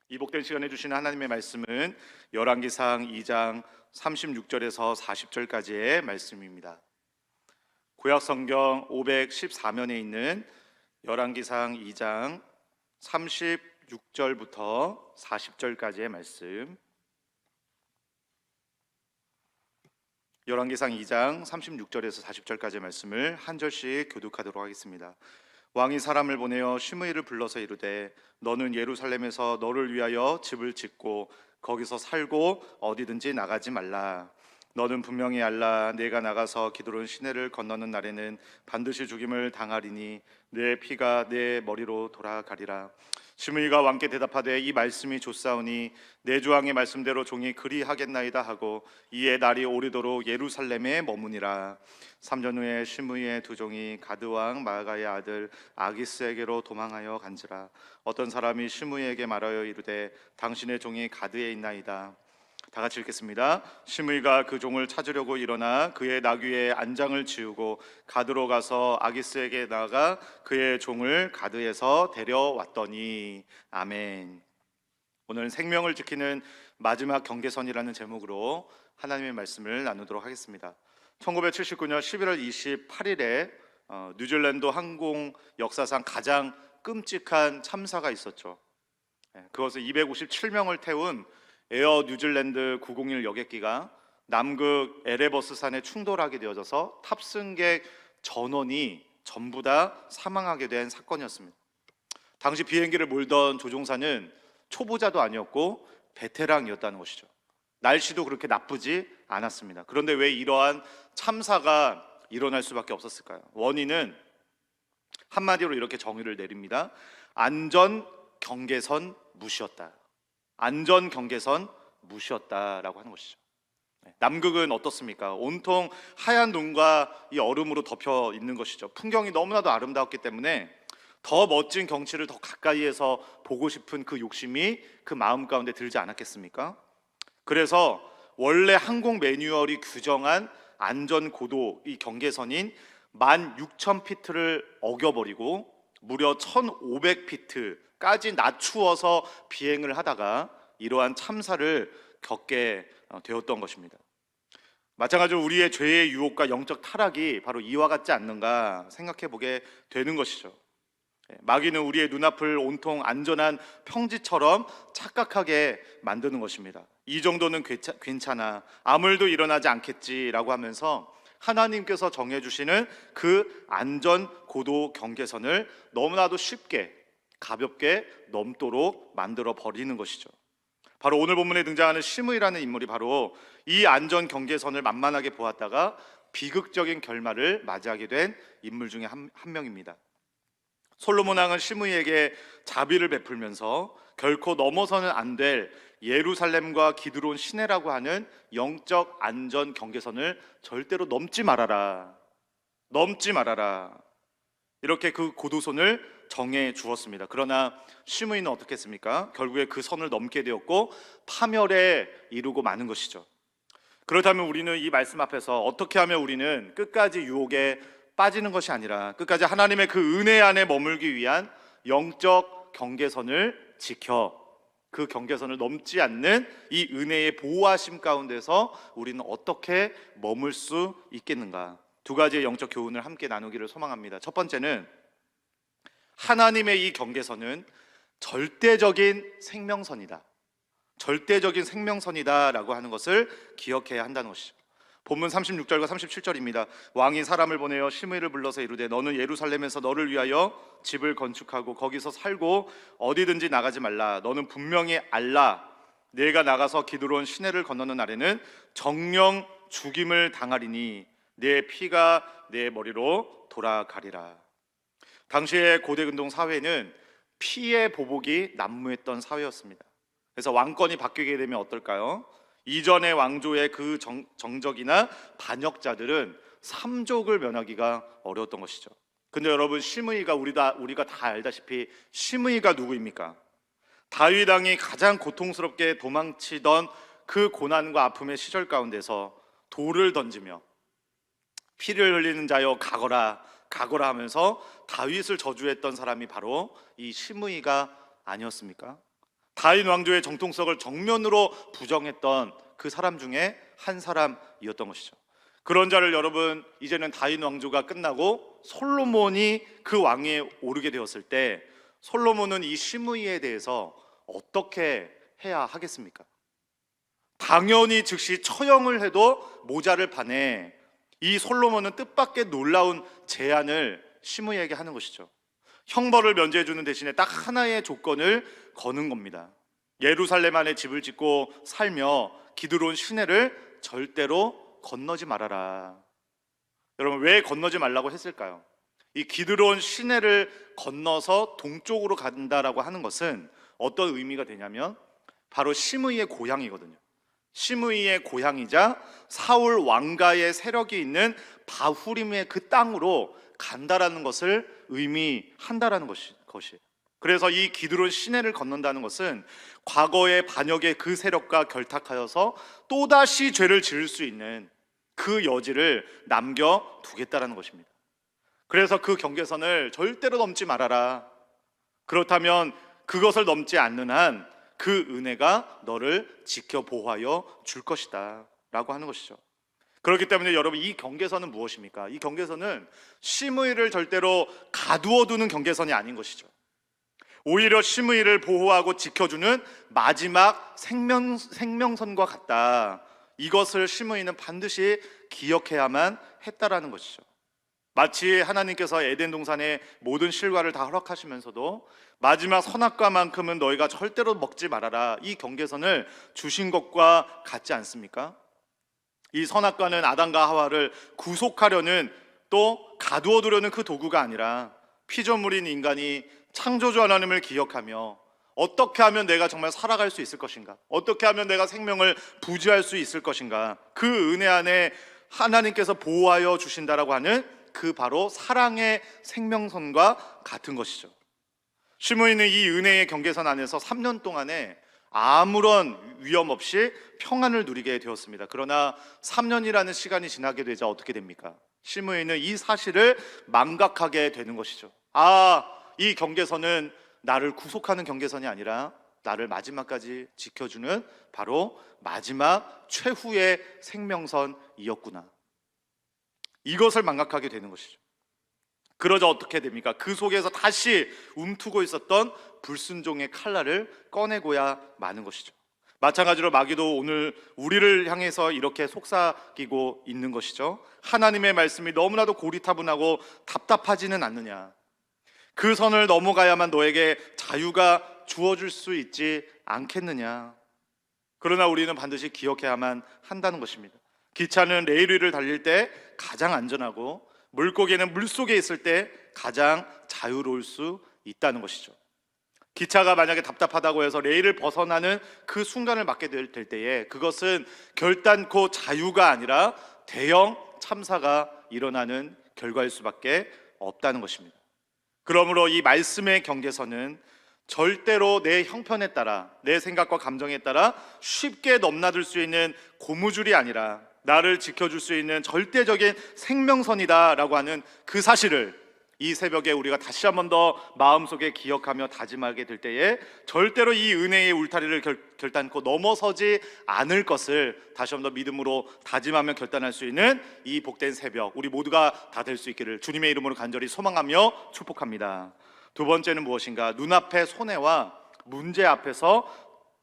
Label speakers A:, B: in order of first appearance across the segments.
A: 이 복된 시간에 주시는 하나님의 말씀은 열왕기상 2장 36절에서 40절까지의 말씀입니다. 구약 성경 514면에 있는 열왕기상 2장 36절부터 40절까지의 말씀, 열왕기상 2장 36절에서 40절까지의 말씀을 한 절씩 교독하도록 하겠습니다. 왕이 사람을 보내어 시므이를 불러서 이르되 너는 예루살렘에서 너를 위하여 집을 짓고 거기서 살고 어디든지 나가지 말라. 너는 분명히 알라. 내가 나가서 기드론 시내를 건너는 날에는 반드시 죽임을 당하리니 내 피가 내 머리로 돌아가리라. 시므이가 왕께 대답하되 이 말씀이 좋사오니 내 주왕의 말씀대로 종이 그리하겠나이다 하고 이에 날이 오르도록 예루살렘에 머무니라. 3년 후에 시므이의 두 종이 가드왕 마아가의 아들 아기스에게로 도망하여 간지라. 어떤 사람이 시므이에게 말하여 이르되 당신의 종이 가드에 있나이다. 다 같이 읽겠습니다. 시므이가 그 종을 찾으려고 일어나 그의 나귀에 안장을 지우고 가드로 가서 아기스에게 나가 그의 종을 가드에서 데려왔더니. 아멘. 오늘은 생명을 지키는 마지막 경계선이라는 제목으로 하나님의 말씀을 나누도록 하겠습니다. 1979년 11월 28일에 뉴질랜드 항공 역사상 가장 끔찍한 참사가 있었죠. 그것은 257명을 태운 에어 뉴질랜드 901 여객기가 남극 에레버스 산에 충돌하게 되어져서 탑승객 전원이 전부 다 사망하게 된 사건이었습니다. 당시 비행기를 몰던 조종사는 초보자도 아니었고 베테랑이었다는 것이죠. 날씨도 그렇게 나쁘지 않았습니다. 그런데 왜 이러한 참사가 일어날 수밖에 없었을까요? 원인은 한마디로 이렇게 정의를 내립니다. 안전 경계선 무시였다. 안전 경계선 무시였다라고 하는 것이죠. 남극은 어떻습니까? 온통 하얀 눈과 이 얼음으로 덮여 있는 것이죠. 풍경이 너무나도 아름다웠기 때문에 더 멋진 경치를 더 가까이에서 보고 싶은 그 욕심이 그 마음 가운데 들지 않았겠습니까? 그래서 원래 항공 매뉴얼이 규정한 안전 고도 이 경계선인 16,000피트를 어겨버리고 무려 1,500피트까지 낮추어서 비행을 하다가 이러한 참사를 겪게 되었던 것입니다. 마찬가지로 우리의 죄의 유혹과 영적 타락이 바로 이와 같지 않는가 생각해 보게 되는 것이죠. 마귀는 우리의 눈앞을 온통 안전한 평지처럼 착각하게 만드는 것입니다. 이 정도는 괜찮아, 아무 일도 일어나지 않겠지라고 하면서 하나님께서 정해주시는 그 안전 고도 경계선을 너무나도 쉽게 가볍게 넘도록 만들어 버리는 것이죠. 바로 오늘 본문에 등장하는 시므이라는 인물이 바로 이 안전 경계선을 만만하게 보았다가 비극적인 결말을 맞이하게 된 인물 중에 한 명입니다. 솔로몬 왕은 시므이에게 자비를 베풀면서 결코 넘어서는 안 될 예루살렘과 기드론 시내라고 하는 영적 안전 경계선을 절대로 넘지 말아라, 넘지 말아라, 이렇게 그 고도선을 정해 주었습니다. 그러나 시므이는 어떻게 했습니까? 결국에 그 선을 넘게 되었고 파멸에 이르고 마는 것이죠. 그렇다면 우리는 이 말씀 앞에서 어떻게 하면 우리는 끝까지 유혹에 빠지는 것이 아니라 끝까지 하나님의 그 은혜 안에 머물기 위한 영적 경계선을 지켜 그 경계선을 넘지 않는 이 은혜의 보호하심 가운데서 우리는 어떻게 머물 수 있겠는가? 두 가지의 영적 교훈을 함께 나누기를 소망합니다. 첫 번째는 하나님의 이 경계선은 절대적인 생명선이다, 절대적인 생명선이다라고 하는 것을 기억해야 한다는 것이죠. 본문 36절과 37절입니다. 왕이 사람을 보내어 시므이를 불러서 이르되 너는 예루살렘에서 너를 위하여 집을 건축하고 거기서 살고 어디든지 나가지 말라. 너는 분명히 알라. 내가 나가서 기드론 시내를 건너는 날에는 정령 죽임을 당하리니 내 피가 내 머리로 돌아가리라. 당시의 고대 근동 사회는 피의 보복이 난무했던 사회였습니다. 그래서 왕권이 바뀌게 되면 어떨까요? 이전의 왕조의 그 정적이나 반역자들은 삼족을 면하기가 어려웠던 것이죠. 근데 여러분, 시므이가 우리가 다 알다시피 시므이가 누구입니까? 다윗 왕이 가장 고통스럽게 도망치던 그 고난과 아픔의 시절 가운데서 돌을 던지며 피를 흘리는 자여 가거라 가거라 하면서 다윗을 저주했던 사람이 바로 이 시므이가 아니었습니까? 다윗 왕조의 정통성을 정면으로 부정했던 그 사람 중에 한 사람이었던 것이죠. 그런 자를 여러분, 이제는 다윗 왕조가 끝나고 솔로몬이 그 왕위에 오르게 되었을 때 솔로몬은 이 시므이에 대해서 어떻게 해야 하겠습니까? 당연히 즉시 처형을 해도 모자를 판에 이 솔로몬은 뜻밖의 놀라운 제안을 시므이에게 하는 것이죠. 형벌을 면제해 주는 대신에 딱 하나의 조건을 거는 겁니다. 예루살렘 안에 집을 짓고 살며 기드론 시내를 절대로 건너지 말아라. 여러분, 왜 건너지 말라고 했을까요? 이 기드론 시내를 건너서 동쪽으로 간다라고 하는 것은 어떤 의미가 되냐면 바로 시므이의 고향이거든요. 시므이의 고향이자 사울 왕가의 세력이 있는 바후림의 그 땅으로 간다라는 것을 의미한다라는 것이에요. 그래서 이 기드론 시내를 건넌다는 것은 과거의 반역의 그 세력과 결탁하여서 또다시 죄를 지을 수 있는 그 여지를 남겨두겠다라는 것입니다. 그래서 그 경계선을 절대로 넘지 말아라. 그렇다면 그것을 넘지 않는 한 그 은혜가 너를 지켜 보호하여 줄 것이다 라고 하는 것이죠. 그렇기 때문에 여러분, 이 경계선은 무엇입니까? 이 경계선은 시므이를 절대로 가두어두는 경계선이 아닌 것이죠. 오히려 시므이를 보호하고 지켜주는 마지막 생명선과 같다. 이것을 시므이는 반드시 기억해야만 했다라는 것이죠. 마치 하나님께서 에덴 동산의 모든 실과를 다 허락하시면서도 마지막 선악과만큼은 너희가 절대로 먹지 말아라, 이 경계선을 주신 것과 같지 않습니까? 이 선악과는 아담과 하와를 구속하려는, 또 가두어두려는 그 도구가 아니라 피조물인 인간이 창조주 하나님을 기억하며 어떻게 하면 내가 정말 살아갈 수 있을 것인가, 어떻게 하면 내가 생명을 부지할 수 있을 것인가, 그 은혜 안에 하나님께서 보호하여 주신다라고 하는 그 바로 사랑의 생명선과 같은 것이죠. 시므이는 이 은혜의 경계선 안에서 3년 동안에 아무런 위험 없이 평안을 누리게 되었습니다. 그러나 3년이라는 시간이 지나게 되자 어떻게 됩니까? 시므이는 이 사실을 망각하게 되는 것이죠. 이 경계선은 나를 구속하는 경계선이 아니라 나를 마지막까지 지켜주는 바로 마지막 최후의 생명선이었구나. 이것을 망각하게 되는 것이죠. 그러자 어떻게 됩니까? 그 속에서 다시 움트고 있었던 불순종의 칼날을 꺼내고야 마는 것이죠. 마찬가지로 마귀도 오늘 우리를 향해서 이렇게 속삭이고 있는 것이죠. 하나님의 말씀이 너무나도 고리타분하고 답답하지는 않느냐, 그 선을 넘어가야만 너에게 자유가 주어질 수 있지 않겠느냐. 그러나 우리는 반드시 기억해야만 한다는 것입니다. 기차는 레일 위를 달릴 때 가장 안전하고 물고기는 물속에 있을 때 가장 자유로울 수 있다는 것이죠. 기차가 만약에 답답하다고 해서 레일을 벗어나는 그 순간을 맞게 될 때에 그것은 결단코 자유가 아니라 대형 참사가 일어나는 결과일 수밖에 없다는 것입니다. 그러므로 이 말씀의 경계선은 절대로 내 형편에 따라, 내 생각과 감정에 따라 쉽게 넘나들 수 있는 고무줄이 아니라 나를 지켜줄 수 있는 절대적인 생명선이다라고 하는 그 사실을 이 새벽에 우리가 다시 한 번 더 마음속에 기억하며 다짐하게 될 때에 절대로 이 은혜의 울타리를 결단코 넘어서지 않을 것을 다시 한 번 더 믿음으로 다짐하며 결단할 수 있는 이 복된 새벽, 우리 모두가 다 될 수 있기를 주님의 이름으로 간절히 소망하며 축복합니다. 두 번째는 무엇인가? 눈앞의 손해와 문제 앞에서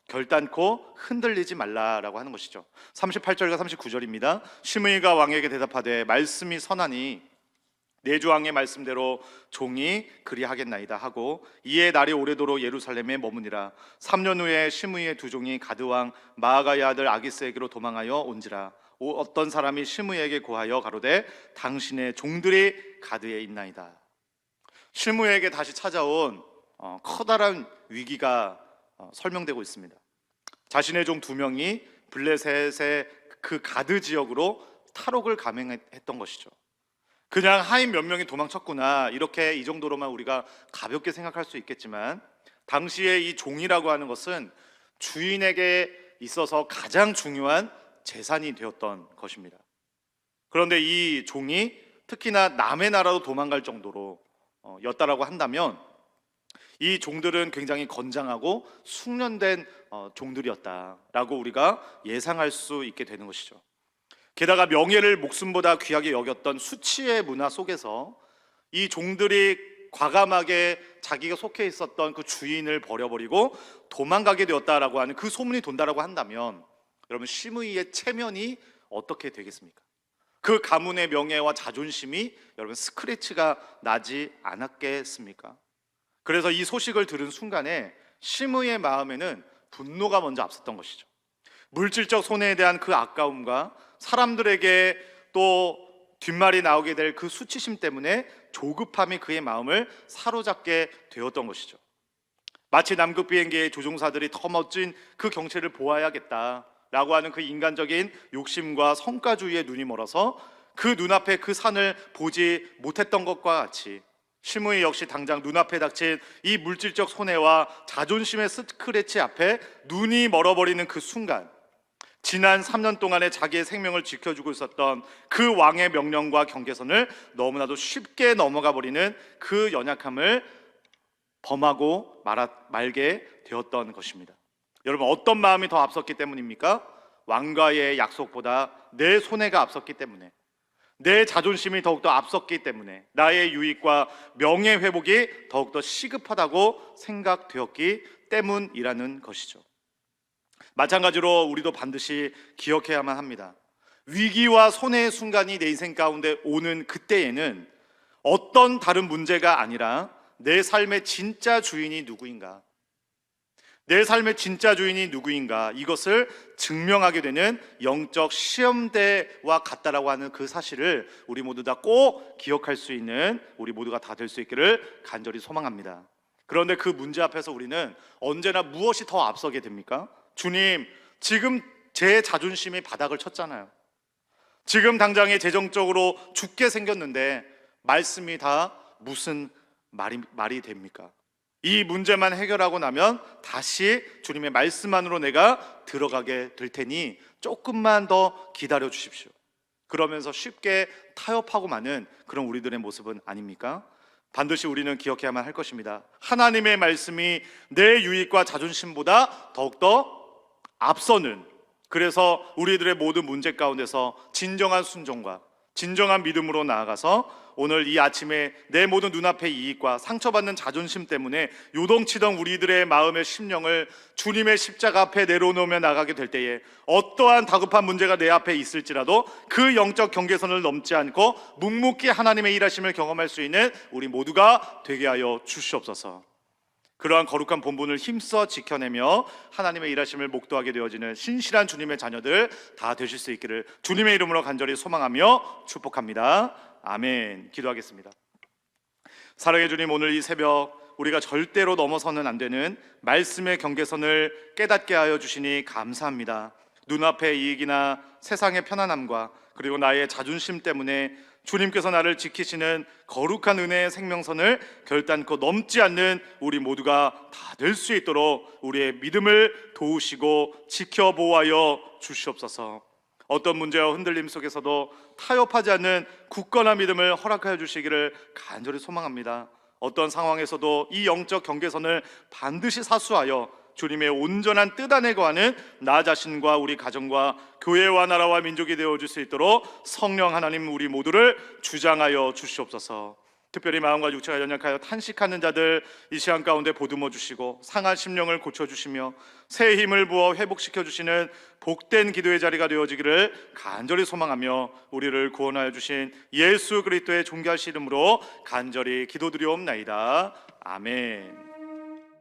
A: 결단코 흔들리지 말라라고 하는 것이죠. 38절과 39절입니다. 시므이가 왕에게 대답하되 말씀이 선하니 내 주 왕의 말씀대로 종이 그리하겠나이다 하고 이에 날이 오래도록 예루살렘에 머무니라. 3년 후에 시므이의 두 종이 가드 왕 마아가의 아들 아기스에게로 도망하여 온지라. 어떤 사람이 시므이에게 고하여 가로되 당신의 종들이 가드에 있나이다. 시므이에게 다시 찾아온 커다란 위기가 설명되고 있습니다. 자신의 종 2명이 블레셋의 그 가드 지역으로 탈옥을 감행했던 것이죠. 그냥 하인 몇 명이 도망쳤구나, 이렇게 이 정도로만 우리가 가볍게 생각할 수 있겠지만 당시에 이 종이라고 하는 것은 주인에게 있어서 가장 중요한 재산이 되었던 것입니다. 그런데 이 종이 특히나 남의 나라로 도망갈 정도로 였다라고 한다면 이 종들은 굉장히 건장하고 숙련된 종들이었다라고 우리가 예상할 수 있게 되는 것이죠. 게다가 명예를 목숨보다 귀하게 여겼던 수치의 문화 속에서 이 종들이 과감하게 자기가 속해 있었던 그 주인을 버려버리고 도망가게 되었다라고 하는 그 소문이 돈다라고 한다면, 여러분 시므이의 체면이 어떻게 되겠습니까? 그 가문의 명예와 자존심이 여러분 스크래치가 나지 않았겠습니까? 그래서 이 소식을 들은 순간에 시므이의 마음에는 분노가 먼저 앞섰던 것이죠. 물질적 손해에 대한 그 아까움과 사람들에게 또 뒷말이 나오게 될 그 수치심 때문에 조급함이 그의 마음을 사로잡게 되었던 것이죠. 마치 남극 비행기의 조종사들이 더 멋진 그 경치를 보아야겠다라고 하는 그 인간적인 욕심과 성과주의에 눈이 멀어서 그 눈앞에 그 산을 보지 못했던 것과 같이, 시므이 역시 당장 눈앞에 닥친 이 물질적 손해와 자존심의 스크래치 앞에 눈이 멀어버리는 그 순간, 지난 3년 동안에 자기의 생명을 지켜주고 있었던 그 왕의 명령과 경계선을 너무나도 쉽게 넘어가 버리는 그 연약함을 범하고 말게 되었던 것입니다. 여러분, 어떤 마음이 더 앞섰기 때문입니까? 왕과의 약속보다 내 손해가 앞섰기 때문에, 내 자존심이 더욱더 앞섰기 때문에, 나의 유익과 명예 회복이 더욱더 시급하다고 생각되었기 때문이라는 것이죠. 마찬가지로 우리도 반드시 기억해야만 합니다. 위기와 손해의 순간이 내 인생 가운데 오는 그때에는 어떤 다른 문제가 아니라 내 삶의 진짜 주인이 누구인가, 내 삶의 진짜 주인이 누구인가, 이것을 증명하게 되는 영적 시험대와 같다라고 하는 그 사실을 우리 모두 다 꼭 기억할 수 있는 우리 모두가 다 될 수 있기를 간절히 소망합니다. 그런데 그 문제 앞에서 우리는 언제나 무엇이 더 앞서게 됩니까? 주님, 지금 제 자존심이 바닥을 쳤잖아요. 지금 당장에 재정적으로 죽게 생겼는데 말씀이 다 무슨 말이 됩니까? 이 문제만 해결하고 나면 다시 주님의 말씀 안으로 내가 들어가게 될 테니 조금만 더 기다려 주십시오. 그러면서 쉽게 타협하고 마는 그런 우리들의 모습은 아닙니까? 반드시 우리는 기억해야만 할 것입니다. 하나님의 말씀이 내 유익과 자존심보다 더욱더 앞서는, 그래서 우리들의 모든 문제 가운데서 진정한 순종과 진정한 믿음으로 나아가서 오늘 이 아침에 내 모든 눈앞의 이익과 상처받는 자존심 때문에 요동치던 우리들의 마음의 심령을 주님의 십자가 앞에 내려놓으며 나가게 될 때에 어떠한 다급한 문제가 내 앞에 있을지라도 그 영적 경계선을 넘지 않고 묵묵히 하나님의 일하심을 경험할 수 있는 우리 모두가 되게 하여 주시옵소서. 그러한 거룩한 본분을 힘써 지켜내며 하나님의 일하심을 목도하게 되어지는 신실한 주님의 자녀들 다 되실 수 있기를 주님의 이름으로 간절히 소망하며 축복합니다. 아멘. 기도하겠습니다. 사랑의 주님, 오늘 이 새벽 우리가 절대로 넘어서는 안 되는 말씀의 경계선을 깨닫게 하여 주시니 감사합니다. 눈앞의 이익이나 세상의 편안함과 그리고 나의 자존심 때문에 주님께서 나를 지키시는 거룩한 은혜의 생명선을 결단코 넘지 않는 우리 모두가 다 될 수 있도록 우리의 믿음을 도우시고 지켜보아여 주시옵소서. 어떤 문제와 흔들림 속에서도 타협하지 않는 굳건한 믿음을 허락하여 주시기를 간절히 소망합니다. 어떤 상황에서도 이 영적 경계선을 반드시 사수하여 주님의 온전한 뜻 안에 거하는 나 자신과 우리 가정과 교회와 나라와 민족이 되어줄 수 있도록 성령 하나님 우리 모두를 주장하여 주시옵소서. 특별히 마음과 육체가 연약하여 탄식하는 자들 이 시간 가운데 보듬어 주시고 상한 심령을 고쳐주시며 새 힘을 부어 회복시켜 주시는 복된 기도의 자리가 되어지기를 간절히 소망하며 우리를 구원하여 주신 예수 그리스도의 존귀하신 이름으로 간절히 기도드리옵나이다. 아멘.